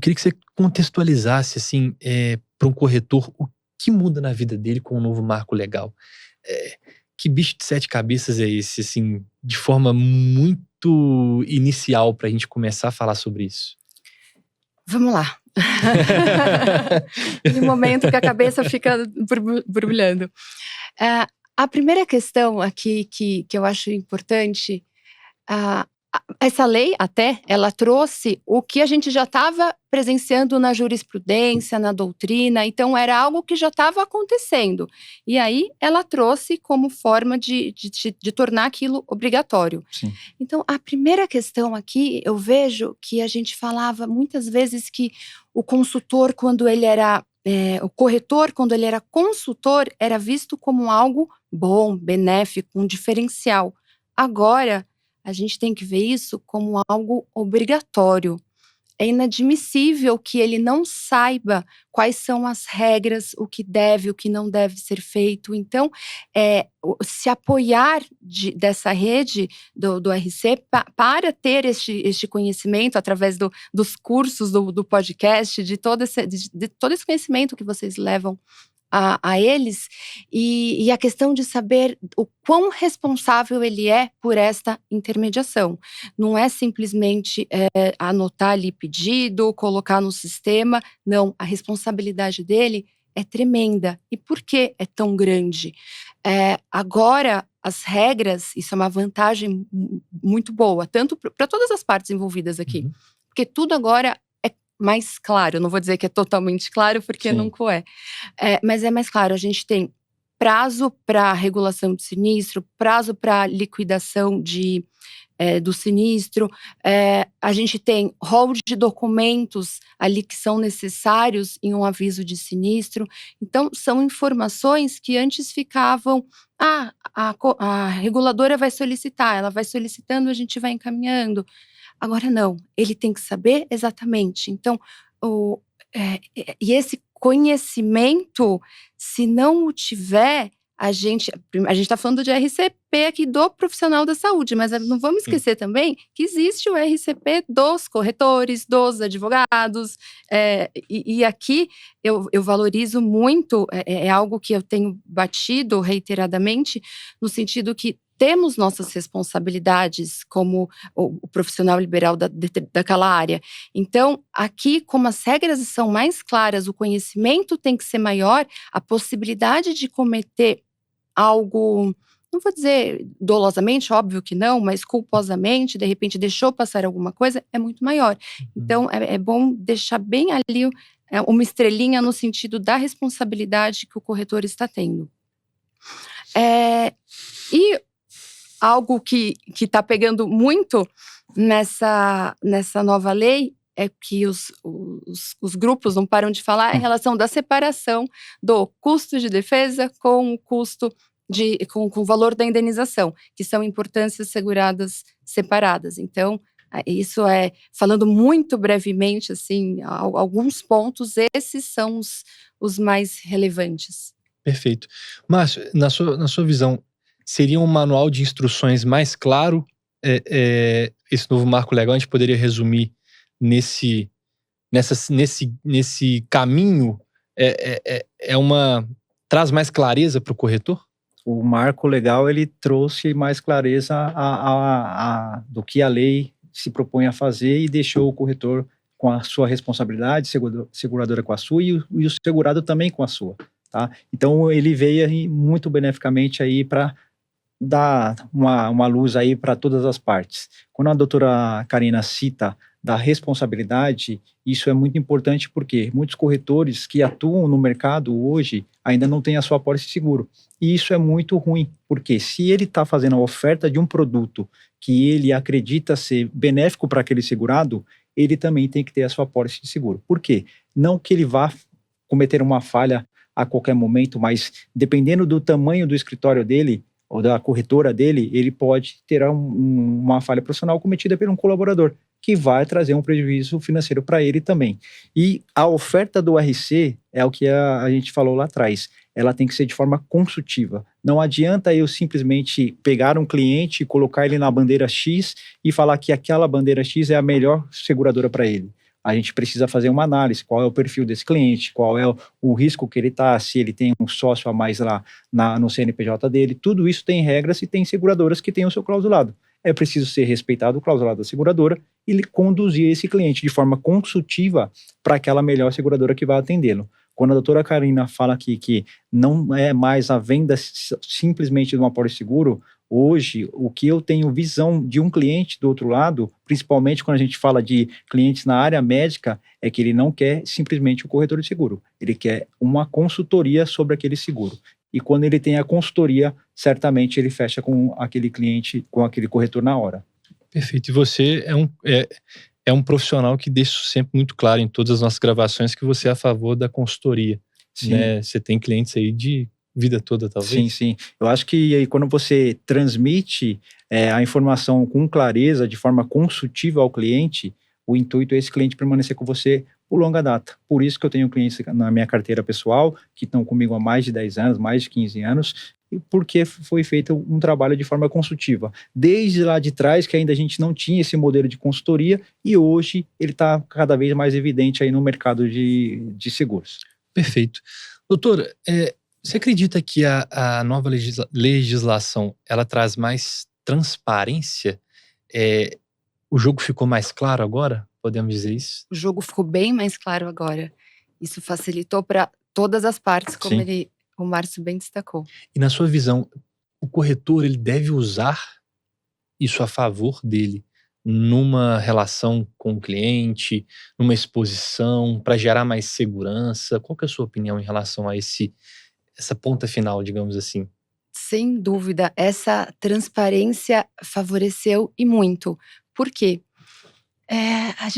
queria que você contextualizasse, assim, para um corretor, o que muda na vida dele com o novo marco legal. Que bicho de sete cabeças é esse, assim, de forma muito inicial para a gente começar a falar sobre isso? Vamos lá. Aquele momento que a cabeça fica borbulhando. A primeira questão aqui que eu acho importante, essa lei ela trouxe o que a gente já estava presenciando na jurisprudência, na doutrina, então era algo que já estava acontecendo. E aí ela trouxe como forma de tornar aquilo obrigatório. Sim. Então, a primeira questão aqui, eu vejo que a gente falava muitas vezes que o consultor, quando ele era o corretor, quando ele era consultor, era visto como algo bom, benéfico, um diferencial. Agora, a gente tem que ver isso como algo obrigatório. É inadmissível que ele não saiba quais são as regras, o que deve, o que não deve ser feito. Então, se apoiar dessa rede do RC para ter este conhecimento através dos cursos, do podcast, de todo esse conhecimento que vocês levam a eles, e a questão de saber o quão responsável ele é por esta intermediação. Não é simplesmente anotar ali pedido, colocar no sistema, não, a responsabilidade dele é tremenda. E por que é tão grande? Agora, as regras, isso é uma vantagem muito boa, tanto para todas as partes envolvidas aqui, porque tudo agora mais claro, eu não vou dizer que é totalmente claro, porque Sim. nunca mas é mais claro, a gente tem prazo para regulação de sinistro, prazo para liquidação do sinistro, a gente tem rol de documentos ali que são necessários em um aviso de sinistro. Então, são informações que antes ficavam, a reguladora vai solicitar, ela vai solicitando, a gente vai encaminhando. Agora não, ele tem que saber exatamente. Então, e esse conhecimento, se não o tiver, a gente está falando de RCP aqui do profissional da saúde, mas não vamos esquecer também que existe o RCP dos corretores, dos advogados, e aqui eu valorizo muito, é algo que eu tenho batido reiteradamente, no sentido que temos nossas responsabilidades como o profissional liberal daquela área. Então, aqui, como as regras são mais claras, o conhecimento tem que ser maior, a possibilidade de cometer algo, não vou dizer dolosamente, óbvio que não, mas culposamente, de repente deixou passar alguma coisa, é muito maior. Então, é bom deixar bem ali uma estrelinha no sentido da responsabilidade que o corretor está tendo. E algo que está pegando muito nessa nova lei é que os grupos não param de falar em relação da separação do custo de defesa com o custo com o valor da indenização, que são importâncias seguradas separadas. Então, isso falando muito brevemente, assim, alguns pontos, esses são os mais relevantes. Perfeito. Márcio, na sua visão, seria um manual de instruções mais claro? Esse novo marco legal a gente poderia resumir nesse caminho? Traz mais clareza para o corretor? O marco legal, ele trouxe mais clareza do que a lei se propõe a fazer e deixou o corretor com a sua responsabilidade, seguradora com a sua e o segurado também com a sua. Tá? Então, ele veio aí muito beneficamente aí para dar uma luz aí para todas as partes. Quando a doutora Karina cita da responsabilidade, isso é muito importante porque muitos corretores que atuam no mercado hoje ainda não têm a sua apólice de seguro. E isso é muito ruim, porque se ele está fazendo a oferta de um produto que ele acredita ser benéfico para aquele segurado, ele também tem que ter a sua apólice de seguro. Por quê? Não que ele vá cometer uma falha a qualquer momento, mas dependendo do tamanho do escritório dele, ou da corretora dele, ele pode ter uma falha profissional cometida por um colaborador, que vai trazer um prejuízo financeiro para ele também. E a oferta do RC é o que a gente falou lá atrás, ela tem que ser de forma consultiva. Não adianta eu simplesmente pegar um cliente e colocar ele na bandeira X e falar que aquela bandeira X é a melhor seguradora para ele. a gente precisa fazer uma análise, qual é o perfil desse cliente, qual é o risco que ele está, se ele tem um sócio a mais lá no CNPJ dele, tudo isso tem regras e tem seguradoras que têm o seu clausulado. É preciso ser respeitado o clausulado da seguradora e conduzir esse cliente de forma consultiva para aquela melhor seguradora que vai atendê-lo. Quando a doutora Karina fala aqui que não é mais a venda simplesmente de um apólice seguro, hoje, o que eu tenho visão de um cliente do outro lado, principalmente quando a gente fala de clientes na área médica, é que ele não quer simplesmente o corretor de seguro. Ele quer uma consultoria sobre aquele seguro. E quando ele tem a consultoria, certamente ele fecha com aquele cliente, com aquele corretor na hora. Perfeito. E você é um profissional que deixa sempre muito claro em todas as nossas gravações que você é a favor da consultoria. Sim. Né? Você tem clientes aí de vida toda, talvez? Sim, sim. Eu acho que aí, quando você transmite a informação com clareza, de forma consultiva ao cliente, o intuito é esse cliente permanecer com você por longa data. Por isso que eu tenho clientes na minha carteira pessoal, que estão comigo há mais de 10 anos, mais de 15 anos, e porque foi feito um trabalho de forma consultiva. Desde lá de trás, que ainda a gente não tinha esse modelo de consultoria, e hoje ele está cada vez mais evidente aí no mercado de seguros. Perfeito. Doutor, você acredita que a nova legislação, ela traz mais transparência? O jogo ficou mais claro agora? Podemos dizer isso? O jogo ficou bem mais claro agora. Isso facilitou para todas as partes, como o Márcio bem destacou. E na sua visão, o corretor ele deve usar isso a favor dele numa relação com o cliente, numa exposição, para gerar mais segurança? Qual que é a sua opinião em relação a essa ponta final, digamos assim? Sem dúvida, essa transparência favoreceu e muito. Por quê? A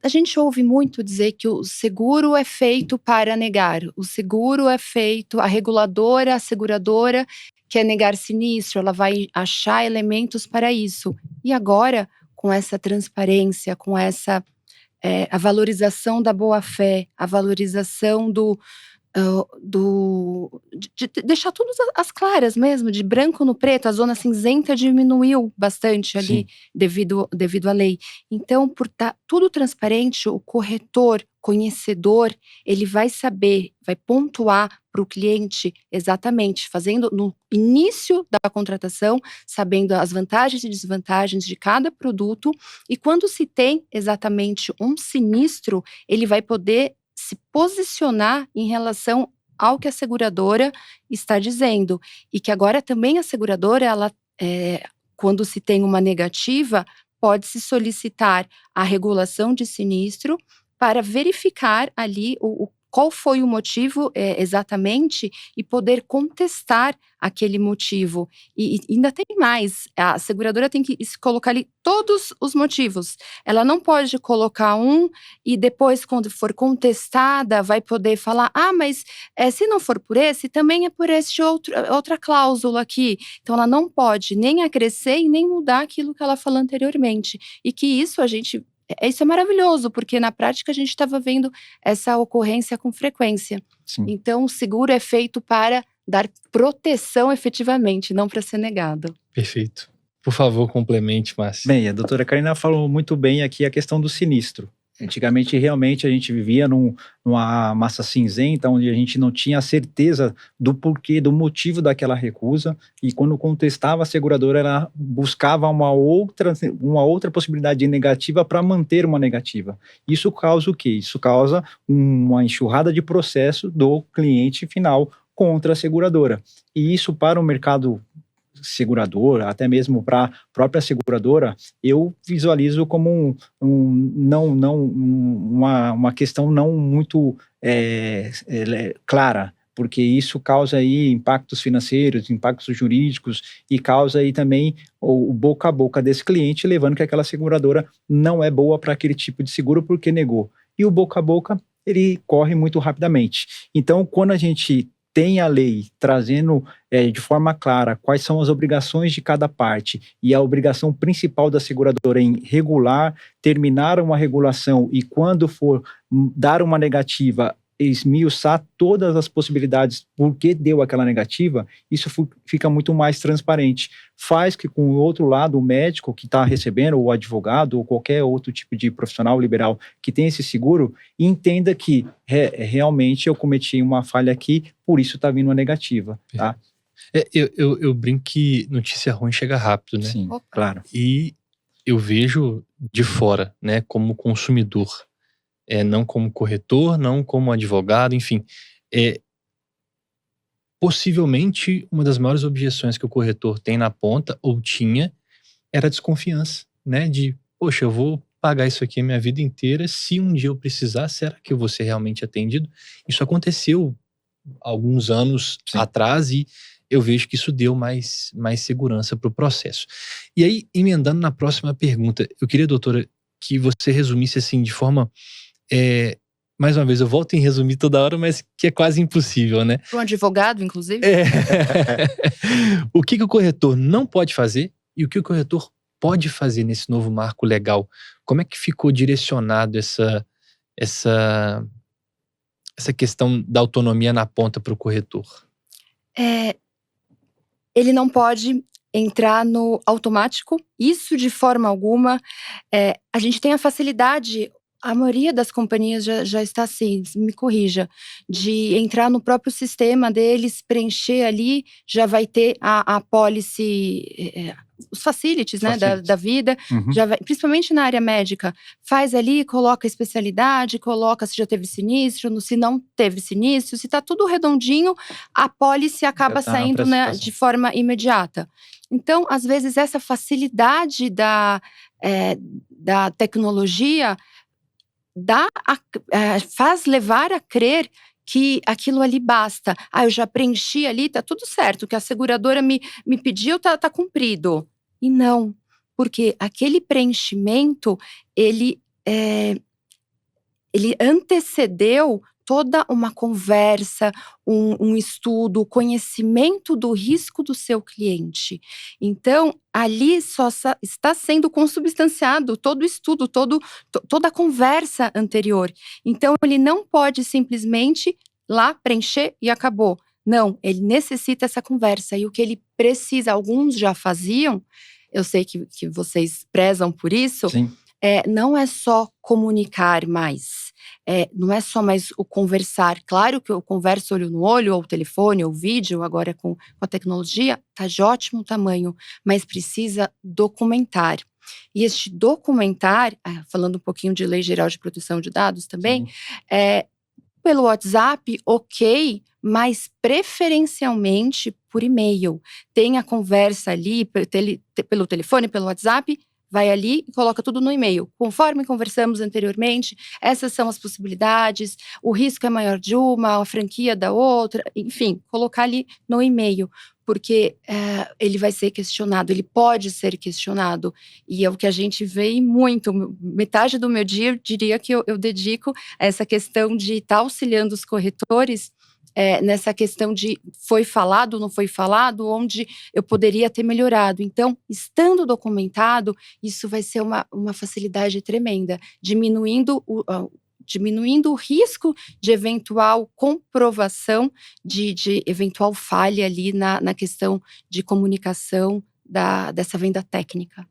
gente ouve muito dizer que o seguro é feito para negar, o seguro é feito, a reguladora, a seguradora quer negar sinistro, ela vai achar elementos para isso. E agora, com essa transparência, com essa a valorização da boa-fé, a valorização de deixar tudo às claras mesmo, de branco no preto, a zona cinzenta diminuiu bastante ali devido à lei. Então, por estar tudo transparente, o corretor, conhecedor, ele vai saber, vai pontuar para o cliente exatamente, fazendo no início da contratação, sabendo as vantagens e desvantagens de cada produto, e quando se tem exatamente um sinistro, ele vai poder se posicionar em relação ao que a seguradora está dizendo. E que agora também a seguradora, ela, quando se tem uma negativa, pode-se solicitar a regulação de sinistro para verificar ali qual foi o motivo exatamente e poder contestar aquele motivo. E ainda tem mais, a seguradora tem que colocar ali todos os motivos. Ela não pode colocar um e depois, quando for contestada, vai poder falar, mas se não for por esse, também é por outra cláusula aqui. Então, ela não pode nem acrescer e nem mudar aquilo que ela falou anteriormente. E que isso isso é maravilhoso, porque na prática a gente estava vendo essa ocorrência com frequência. Sim. Então, o seguro é feito para dar proteção efetivamente, não para ser negado. Perfeito. Por favor, complemente, Márcio. Bem, a doutora Karina falou muito bem aqui a questão do sinistro. Antigamente, realmente, a gente vivia numa massa cinzenta, onde a gente não tinha certeza do porquê, do motivo daquela recusa, e quando contestava a seguradora, ela buscava uma outra possibilidade negativa para manter uma negativa. Isso causa o quê? Isso causa uma enxurrada de processo do cliente final contra a seguradora. E isso, para o mercado seguradora, até mesmo para a própria seguradora, eu visualizo como uma questão não muito clara, porque isso causa aí impactos financeiros, impactos jurídicos e causa aí também o boca a boca desse cliente, levando que aquela seguradora não é boa para aquele tipo de seguro porque negou. E o boca a boca, ele corre muito rapidamente. Então, quando a gente tem a lei trazendo de forma clara quais são as obrigações de cada parte e a obrigação principal da seguradora em regular, terminar uma regulação e quando for dar uma negativa, esmiuçar todas as possibilidades, por que deu aquela negativa, isso fica muito mais transparente. Faz que com o outro lado, o médico que está recebendo, ou o advogado, ou qualquer outro tipo de profissional liberal que tem esse seguro, entenda que realmente eu cometi uma falha aqui, por isso está vindo uma negativa. Tá? Eu brinco que notícia ruim chega rápido, né? Sim, claro. E eu vejo de fora, né, como consumidor. Não como corretor, não como advogado, enfim. Possivelmente, uma das maiores objeções que o corretor tem na ponta, ou tinha, era a desconfiança, né? De, poxa, eu vou pagar isso aqui a minha vida inteira, se um dia eu precisar, será que eu vou ser realmente atendido? Isso aconteceu alguns anos atrás e eu vejo que isso deu mais segurança para o processo. E aí, emendando na próxima pergunta, eu queria, doutora, que você resumisse assim de forma... mais uma vez, eu volto em resumir toda hora, mas que é quase impossível, né? Para um advogado, inclusive. O que o corretor não pode fazer e o que o corretor pode fazer nesse novo marco legal? Como é que ficou direcionado essa questão da autonomia na ponta para o corretor? Ele não pode entrar no automático, isso de forma alguma. A gente tem a facilidade, a maioria das companhias já está assim, me corrija, de entrar no próprio sistema deles, preencher ali, já vai ter a policy, os facilities, né, da vida, já vai, principalmente na área médica, faz ali, coloca a especialidade, coloca se já teve sinistro, se não teve sinistro, se está tudo redondinho, a policy acaba saindo, né, de forma imediata. Então, às vezes, essa facilidade da tecnologia faz levar a crer que aquilo ali basta. Eu já preenchi ali, tá tudo certo, o que a seguradora me pediu tá cumprido. E não, porque aquele preenchimento, ele antecedeu toda uma conversa, um estudo, o conhecimento do risco do seu cliente. Então, ali só está sendo consubstanciado todo o estudo, toda a conversa anterior. Então, ele não pode simplesmente lá preencher e acabou. Não, ele necessita essa conversa. E o que ele precisa, alguns já faziam, eu sei que vocês prezam por isso, não é só comunicar mais. Não é só mais o conversar. Claro que eu converso olho no olho, ou telefone, ou vídeo, agora com a tecnologia, está de ótimo tamanho, mas precisa documentar. E este documentar, falando um pouquinho de Lei Geral de Proteção de Dados também, pelo WhatsApp, ok, mas preferencialmente por e-mail. Tem a conversa ali pelo telefone, pelo WhatsApp, vai ali e coloca tudo no e-mail. Conforme conversamos anteriormente, essas são as possibilidades, o risco é maior de uma, a franquia da outra, enfim, colocar ali no e-mail, porque ele vai ser questionado, ele pode ser questionado, e é o que a gente vê muito. Metade do meu dia, eu diria que eu dedico a essa questão de estar auxiliando os corretores nessa questão de foi falado, não foi falado, onde eu poderia ter melhorado. Então, estando documentado, isso vai ser uma facilidade tremenda, diminuindo o risco de eventual comprovação de eventual falha ali na questão de comunicação dessa venda técnica.